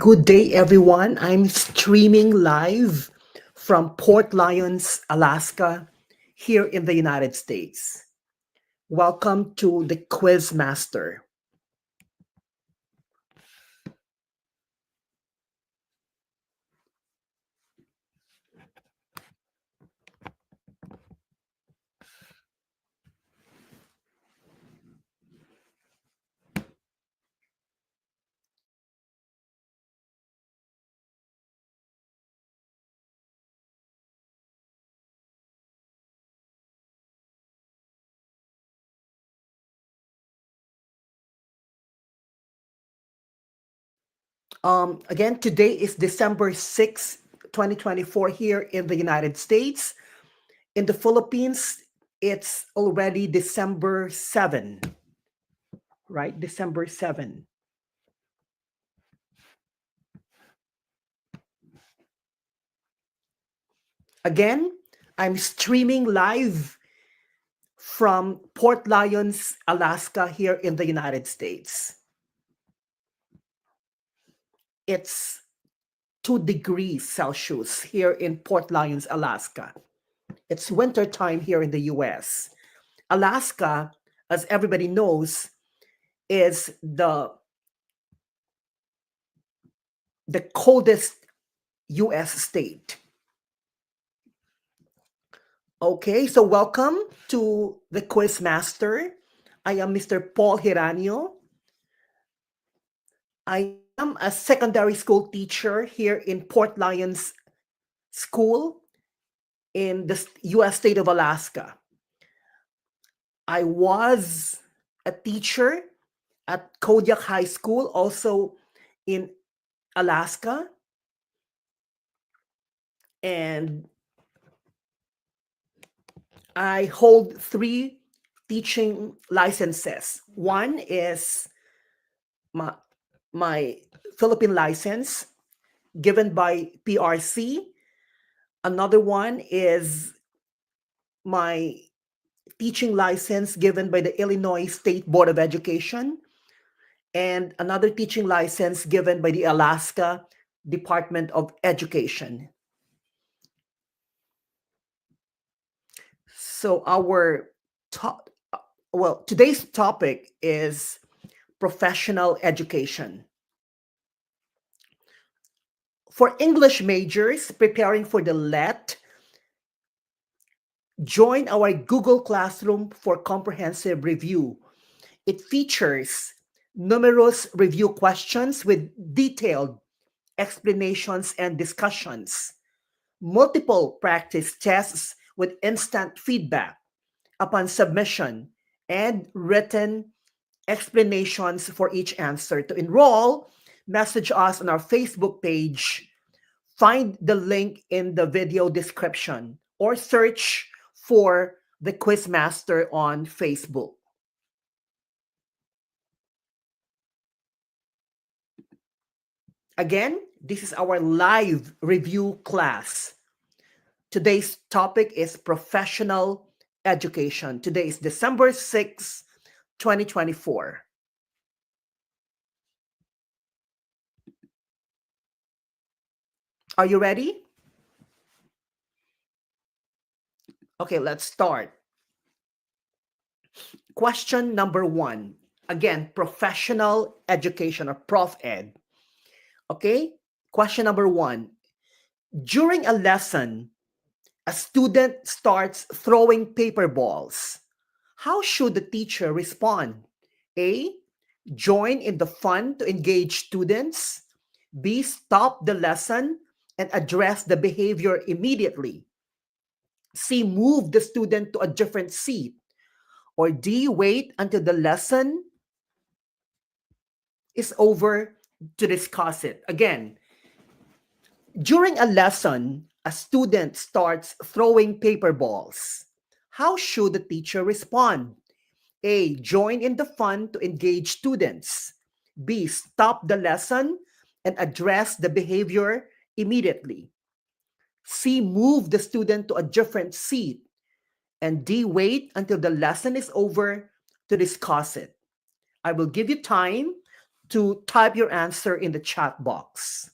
Good day, everyone. I'm streaming live from Port Lions, Alaska, here in the United States. Welcome to the Quiz Master. Again, today is December 6th, 2024, here in the United States. In the Philippines, it's already December 7th, right? December 7th. Again, I'm streaming live from Port Lions, Alaska, here in the United States. It's 2 degrees Celsius here in Port Lions, Alaska. It's winter time here in the US. Alaska, as everybody knows, is the coldest US state. Okay, so welcome to the Quiz Master. I am Mr. Paul Hiranio. I am a secondary school teacher here in Port Lions School in the US state of Alaska. I was a teacher at Kodiak High School, also in Alaska. And I hold 3 teaching licenses. One is my Philippine license given by PRC. Another one is my teaching license given by the Illinois State Board of Education, and another teaching license given by the Alaska Department of Education. So today's topic is professional education. For English majors preparing for the LET, join our Google Classroom for comprehensive review. It features numerous review questions with detailed explanations and discussions, multiple practice tests with instant feedback upon submission, and written explanations for each answer. To enroll, message us on our Facebook page. Find the link in the video description or search for the Quizmaster on Facebook. Again, this is our live review class. Today's topic is professional education. Today is December 6th, 2024. Are you ready? Okay, let's start. Question number 1. Again, professional education or prof ed. Okay, question number 1. During a lesson, a student starts throwing paper balls. How should the teacher respond? A. Join in the fun to engage students. B. Stop the lesson and address the behavior immediately. C. Move the student to a different seat. Or D. Wait until the lesson is over to discuss it. Again, during a lesson, a student starts throwing paper balls. How should the teacher respond? A. Join in the fun to engage students. B. Stop the lesson and address the behavior immediately. C. Move the student to a different seat. And D. Wait until the lesson is over to discuss it. I will give you time to type your answer in the chat box.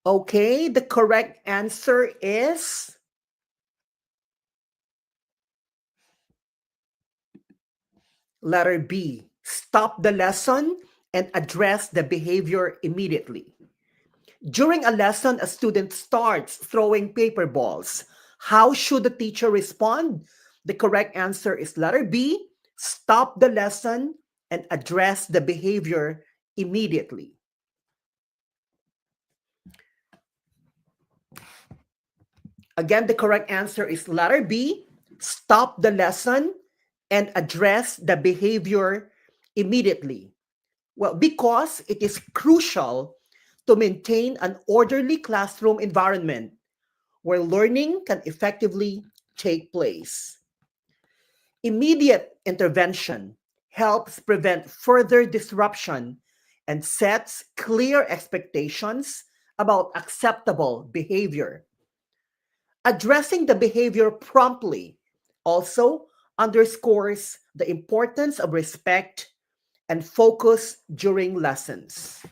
Okay, the correct answer is letter B. Stop the lesson and address the behavior immediately. During a lesson, a student starts throwing paper balls. How should the teacher respond? The correct answer is letter B. Stop the lesson and address the behavior immediately. Again, the correct answer is letter B. Stop the lesson and address the behavior immediately. Well, because it is crucial to maintain an orderly classroom environment where learning can effectively take place. Immediate intervention helps prevent further disruption and sets clear expectations about acceptable behavior. Addressing the behavior promptly also underscores the importance of respect and focus during lessons.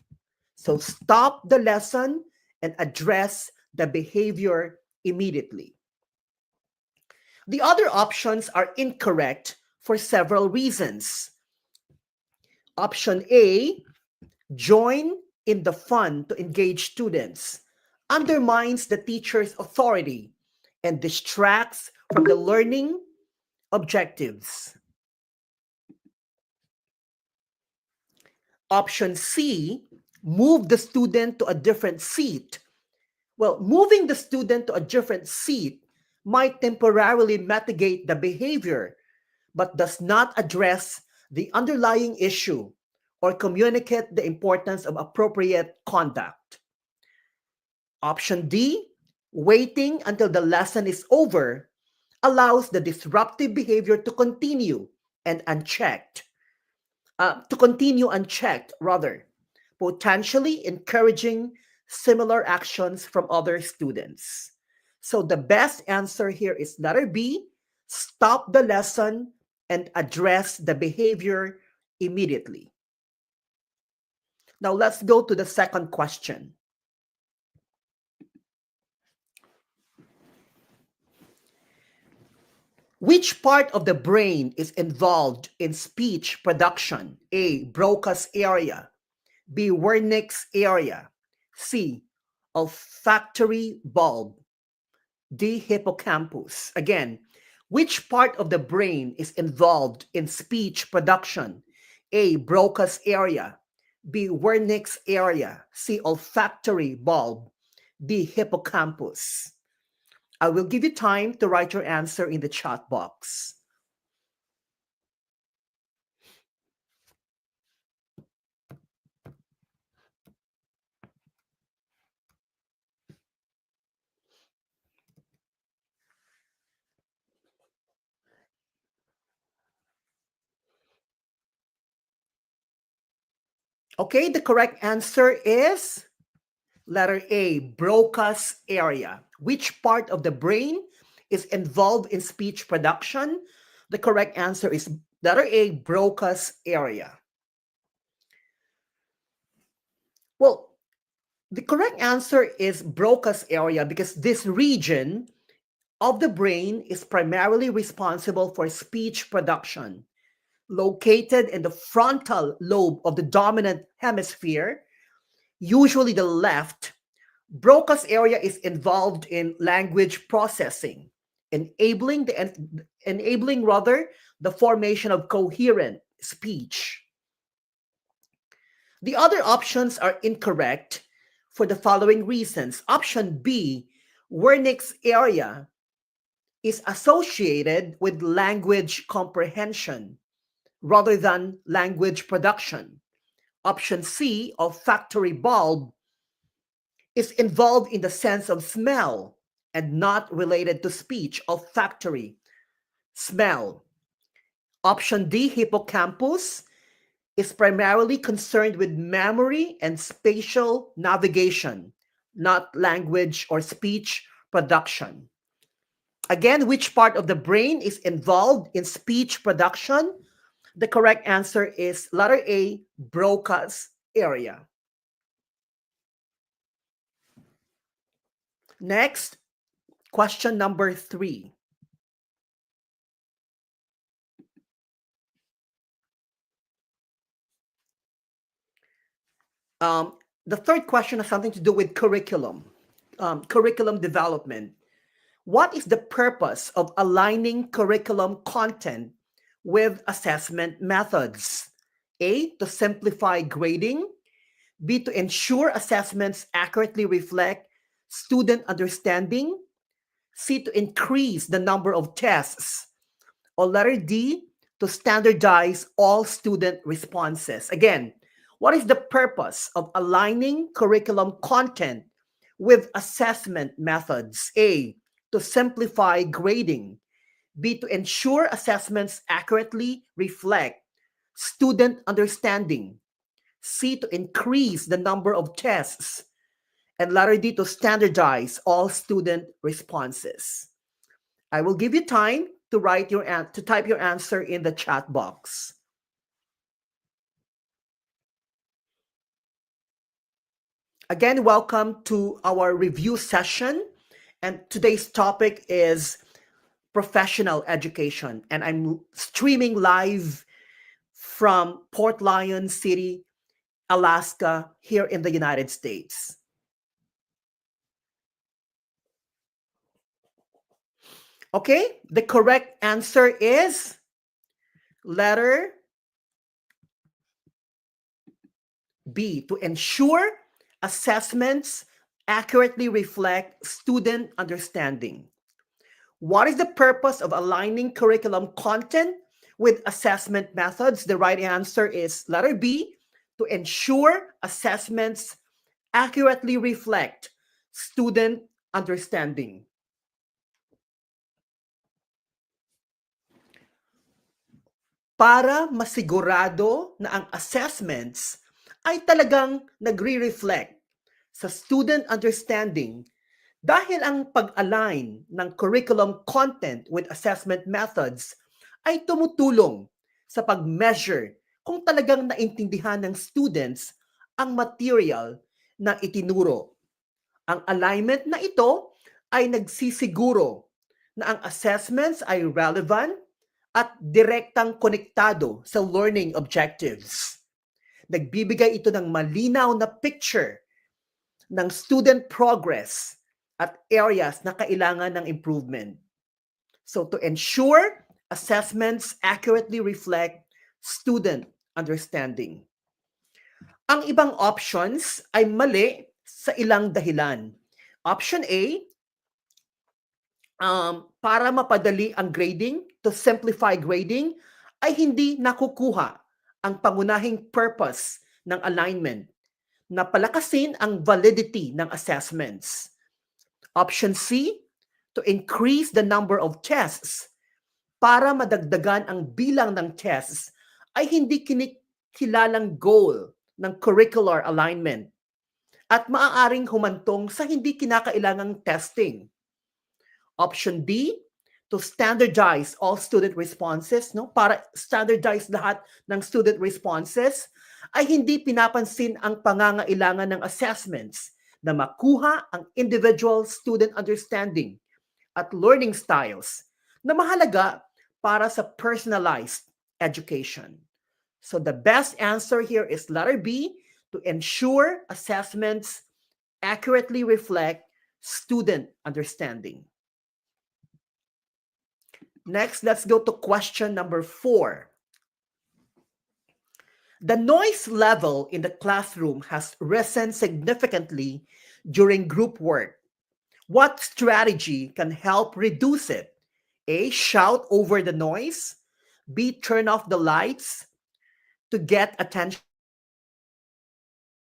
So stop the lesson and address the behavior immediately. The other options are incorrect for several reasons. Option A, join in the fun to engage students, undermines the teacher's authority and distracts from the learning objectives. Option C, move the student to a different seat. Well, moving the student to a different seat might temporarily mitigate the behavior, but does not address the underlying issue or communicate the importance of appropriate conduct. Option D, waiting until the lesson is over allows the disruptive behavior to continue and unchecked. To continue unchecked, rather, potentially encouraging similar actions from other students. So the best answer here is letter B, stop the lesson and address the behavior immediately. Now let's go to the second question. Which part of the brain is involved in speech production? A, Broca's area. B, Wernicke's area. C, olfactory bulb. D, hippocampus. Again, which part of the brain is involved in speech production? A, Broca's area. B, Wernicke's area. C, olfactory bulb. D, hippocampus. I will give you time to write your answer in the chat box. Okay, the correct answer is letter A, Broca's area. Which part of the brain is involved in speech production? The correct answer is letter A, Broca's area. Well, the correct answer is Broca's area because this region of the brain is primarily responsible for speech production. Located in the frontal lobe of the dominant hemisphere, usually the left, Broca's area is involved in language processing, enabling rather the formation of coherent speech. The other options are incorrect for the following reasons. Option B, Wernicke's area, is associated with language comprehension rather than language production. Option C, olfactory bulb, is involved in the sense of smell and not related to speech. Olfactory, smell. Option D, hippocampus, is primarily concerned with memory and spatial navigation, not language or speech production. Again, which part of the brain is involved in speech production? The correct answer is letter A, Broca's area. Next, question number 3. The third question has something to do with curriculum development. What is the purpose of aligning curriculum content with assessment methods? A, to simplify grading. B, to ensure assessments accurately reflect student understanding. C, to increase the number of tests. Or letter D, to standardize all student responses. Again, what is the purpose of aligning curriculum content with assessment methods? A, to simplify grading. B, to ensure assessments accurately reflect student understanding. C, to increase the number of tests. And letter D, to standardize all student responses. I will give you time to type your answer in the chat box. Again, welcome to our review session. And today's topic is professional education. And I'm streaming live from Port Lion City, Alaska, here in the United States. Okay, the correct answer is letter B, to ensure assessments accurately reflect student understanding. What is the purpose of aligning curriculum content with assessment methods? The right answer is letter B, to ensure assessments accurately reflect student understanding. Para masigurado na ang assessments ay talagang nagre-reflect sa student understanding dahil ang pag-align ng curriculum content with assessment methods ay tumutulong sa pag-measure kung talagang naintindihan ng students ang material na itinuro. Ang alignment na ito ay nagsisiguro na ang assessments ay relevant at direktang konektado sa learning objectives. Nagbibigay ito ng malinaw na picture ng student progress at areas na kailangan ng improvement. So to ensure assessments accurately reflect student understanding. Ang ibang options ay mali sa ilang dahilan. Option A, para mapadali ang grading, to simplify grading, ay hindi nakukuha ang pangunahing purpose ng alignment na palakasin ang validity ng assessments. Option C, to increase the number of tests. Para madagdagan ang bilang ng tests, ay hindi kinikilalang goal ng curricular alignment at maaaring humantong sa hindi kinakailangang testing. Option D, to standardize all student responses, no? Para standardize lahat ng student responses, ay hindi pinapansin ang pangangailangan ng assessments na makuha ang individual student understanding at learning styles na mahalaga para sa personalized education. So the best answer here is letter B, to ensure assessments accurately reflect student understanding. Next, let's go to question number 4. The noise level in the classroom has risen significantly during group work. What strategy can help reduce it? A, shout over the noise. B, turn off the lights to get attention.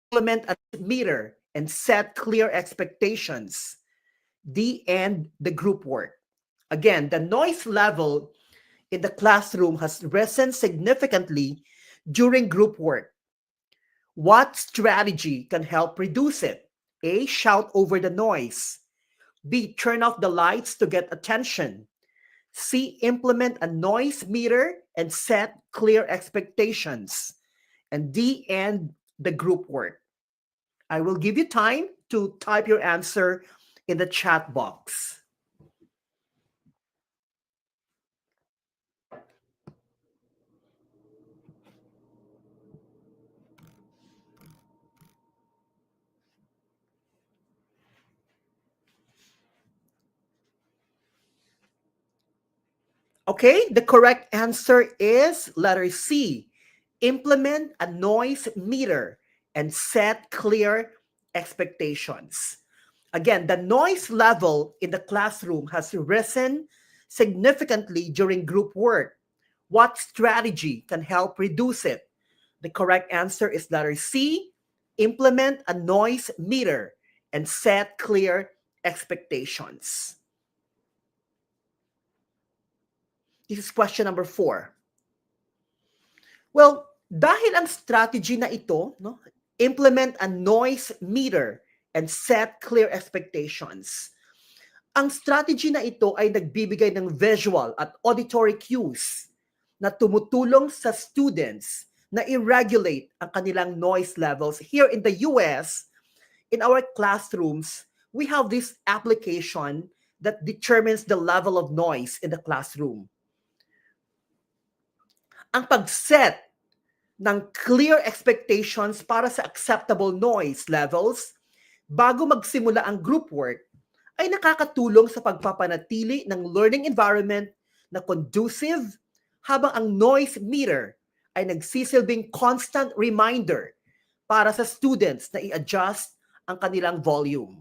Implement a meter and set clear expectations. D, end the group work. Again, the noise level in the classroom has risen significantly during group work? What strategy can help reduce it? A. Shout over the noise. B. Turn off the lights to get attention. C. Implement a noise meter and set clear expectations. And D. End the group work. I will give you time to type your answer in the chat box. Okay, the correct answer is letter C. Implement a noise meter and set clear expectations. Again, the noise level in the classroom has risen significantly during group work. What strategy can help reduce it? The correct answer is letter C. Implement a noise meter and set clear expectations. This is question number 4. Well, dahil ang strategy na ito, no, implement a noise meter and set clear expectations. Ang strategy na ito ay nagbibigay ng visual at auditory cues na tumutulong sa students na i-regulate ang kanilang noise levels. Here in the US, in our classrooms, we have this application that determines the level of noise in the classroom. Ang pag-set ng clear expectations para sa acceptable noise levels bago magsimula ang group work ay nakakatulong sa pagpapanatili ng learning environment na conducive habang ang noise meter ay nagsisilbing constant reminder para sa students na i-adjust ang kanilang volume.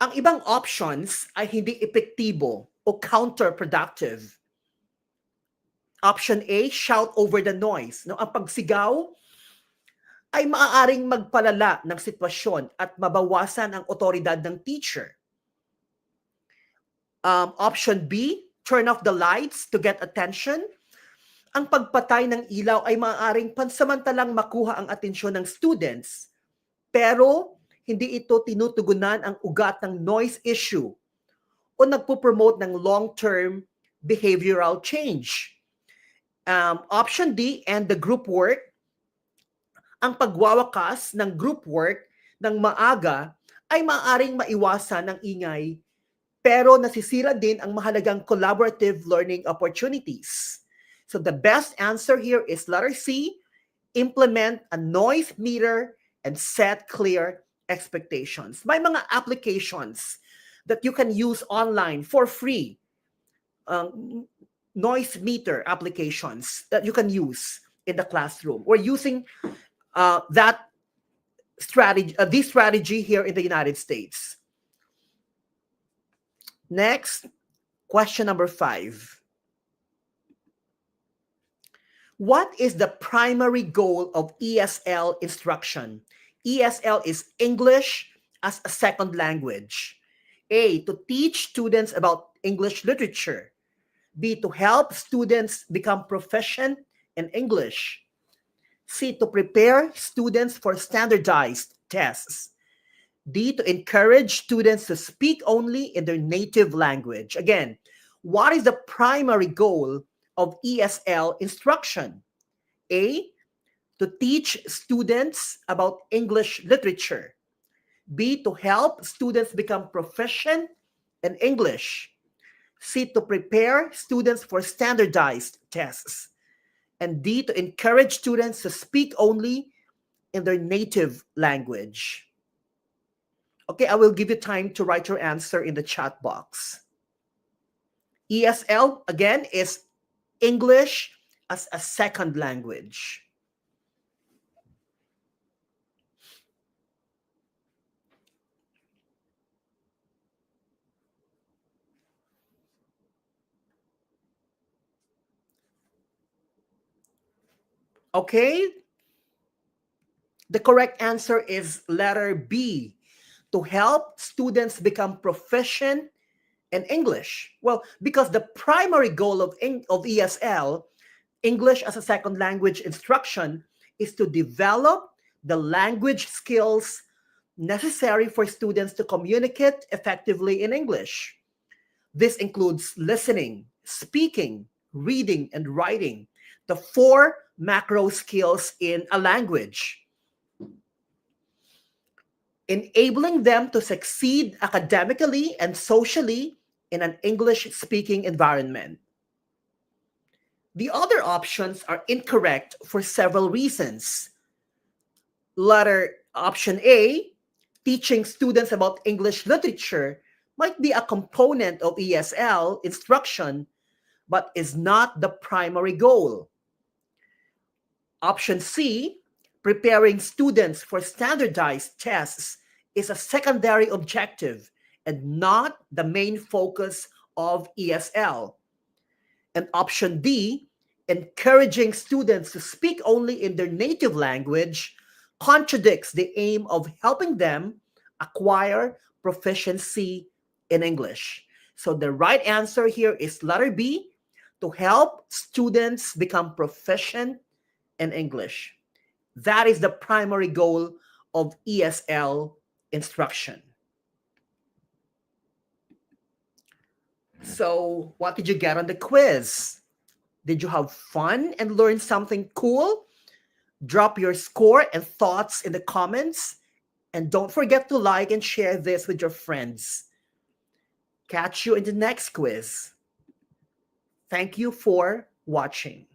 Ang ibang options ay hindi epektibo o counterproductive. Option A, shout over the noise. No, ang pagsigaw ay maaaring magpalala ng sitwasyon at mabawasan ang otoridad ng teacher. Option B, turn off the lights to get attention. Ang pagpatay ng ilaw ay maaaring pansamantalang makuha ang atensyon ng students, pero hindi ito tinutugunan ang ugat ng noise issue o nagpo-promote ng long-term behavioral change. Option D, and the group work. Ang pagwawakas ng group work ng maaga ay maaaring maiwasan ng ingay, pero nasisira din ang mahalagang collaborative learning opportunities. So the best answer here is letter C, implement a noise meter and set clear expectations. May mga applications that you can use online for free. Noise meter applications that you can use in the classroom. We're using that strategy, this strategy here in the United States. Next, question number 5. What is the primary goal of ESL instruction? ESL is English as a second language. A, to teach students about English literature. B, to help students become proficient in English. C, to prepare students for standardized tests. D, to encourage students to speak only in their native language. Again, what is the primary goal of ESL instruction? A, to teach students about English literature. B, to help students become proficient in English. C, to prepare students for standardized tests. And D, to encourage students to speak only in their native language. Okay, I will give you time to write your answer in the chat box. ESL, again, is English as a second language. Okay, the correct answer is letter B, to help students become proficient and English? Well, because the primary goal of ESL, English as a second language instruction, is to develop the language skills necessary for students to communicate effectively in English. This includes listening, speaking, reading, and writing, the four macro skills in a language, enabling them to succeed academically and socially in an English speaking environment. The other options are incorrect for several reasons. Letter option A, teaching students about English literature, might be a component of ESL instruction, but is not the primary goal. Option C, preparing students for standardized tests, is a secondary objective and not the main focus of ESL. And option D, encouraging students to speak only in their native language, contradicts the aim of helping them acquire proficiency in English. So the right answer here is letter B, to help students become proficient in English. That is the primary goal of ESL instruction. So, what did you get on the quiz? Did you have fun and learn something cool? Drop your score and thoughts in the comments. And don't forget to like and share this with your friends. Catch you in the next quiz. Thank you for watching.